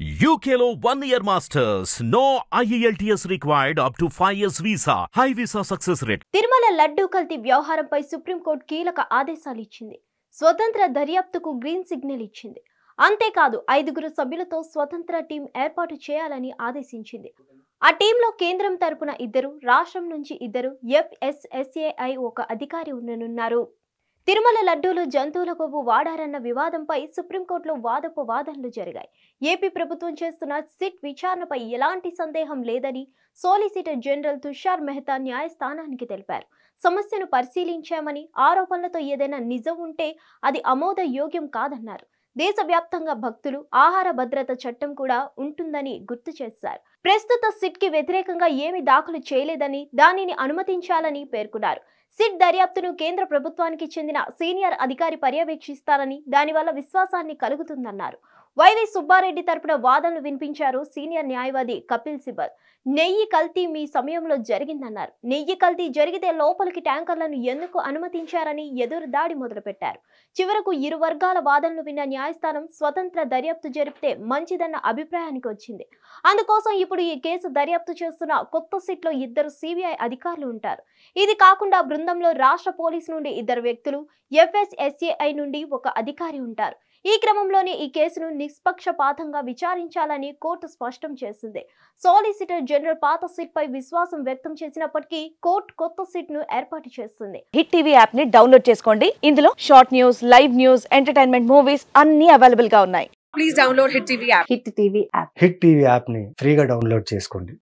UKలో 1 year masters. No IELTS required up to 5 years visa. High visa success rate. Tirumala laddu కల్తీ వ్యవహారంపై supreme court కీలక ఆదేశాలు ఇచ్చింది. స్వతంత్ర దర్యాప్తుకు గ్రీన్ సిగ్నల్ ఇచ్చింది. అంతేకాదు 5 సభ్యులతో స్వతంత్ర టీం ఏర్పాటు చేయాలని ఆదేశించింది. ఆ టీంలో కేంద్రం తరపున 2, రాష్ట్రం నుంచి 2, FSSAI ఒక అధికారి ఉండనున్నారు. తిరుమల లడ్డూలు జంతువుల కొవ్వు వాడారన్న వివాదంపై సుప్రీంకోర్టులో వాదోపవాదనలు జరిగాయి. ఏపీ ప్రభుత్వం చేస్తున్న సిట్ విచారణపై ఎలాంటి సందేహం లేదని సోలిసిటర్ జనరల్ తుషార్ మెహతా న్యాయస్థానానికి తెలిపారు. సమస్యను పరిశీలించామని, ఆరోపణలతో ఏదైనా నిజం ఉంటే అది ఆమోదయోగ్యం కాదన్నారు. దేశవ్యాప్తంగా భక్తులు ఆహార భద్రత చట్టం కూడా ఉంటుందని గుర్తు చేశారు. ప్రస్తుత సిట్ కి వ్యతిరేకంగా ఏమీ దాఖలు చేయలేదని, దానిని అనుమతించాలని పేర్కొన్నారు. సిట్ దర్యాప్తును కేంద్ర ప్రభుత్వానికి చెందిన సీనియర్ అధికారి పర్యవేక్షిస్తారని, దానివల్ల విశ్వాసాన్ని కలుగుతుందన్నారు. వైవి సుబ్బారెడ్డి తరపున వాదనలు వినిపించారు సీనియర్ న్యాయవాది కపిల్ సిబల్. నెయ్యి కల్తీ మీ సమయంలో జరిగిందన్నారు. నెయ్యి కల్తీ జరిగితే లోపలికి ట్యాంకర్లను ఎందుకు అనుమతించారని ఎదురు దాడి మొదలుపెట్టారు. చివరకు ఇరు వర్గాల వాదనలు విన్న న్యాయస్థానం స్వతంత్ర దర్యాప్తు జరిపితే మంచిదన్న అభిప్రాయానికి వచ్చింది. అందుకోసం ఇప్పుడు ఈ కేసు దర్యాప్తు చేస్తున్న కొత్త సిట్లో 2 CBI అధికారులు ఉంటారు. ఇది కాకుండా బృందంలో రాష్ట్ర పోలీసు నుండి 2 వ్యక్తులు, FSSAI నుండి 1 అధికారి ఉంటారు. ఈ క్రమంలోనే ఈ కేసును నిష్పక్షపాతంగా విచారించాలని కోర్టు స్పష్టం చేసింది. సోలిసిటర్ జనరల్ పాత సిట్ పై విశ్వాసం వ్యక్తం చేసినప్పటికీ కోర్టు కొత్త సిట్ ను ఏర్పాటు చేస్తుంది. హిట్ టీవీ యాప్ ని డౌన్లోడ్ చేసుకోండి. ఇందులో short news, live news, entertainment movies అన్ని అవైలబుల్ గా ఉన్నాయి. Please download Hit TV app. Hit TV app hit TV app ని ఫ్రీగా డౌన్లోడ్ చేసుకోండి.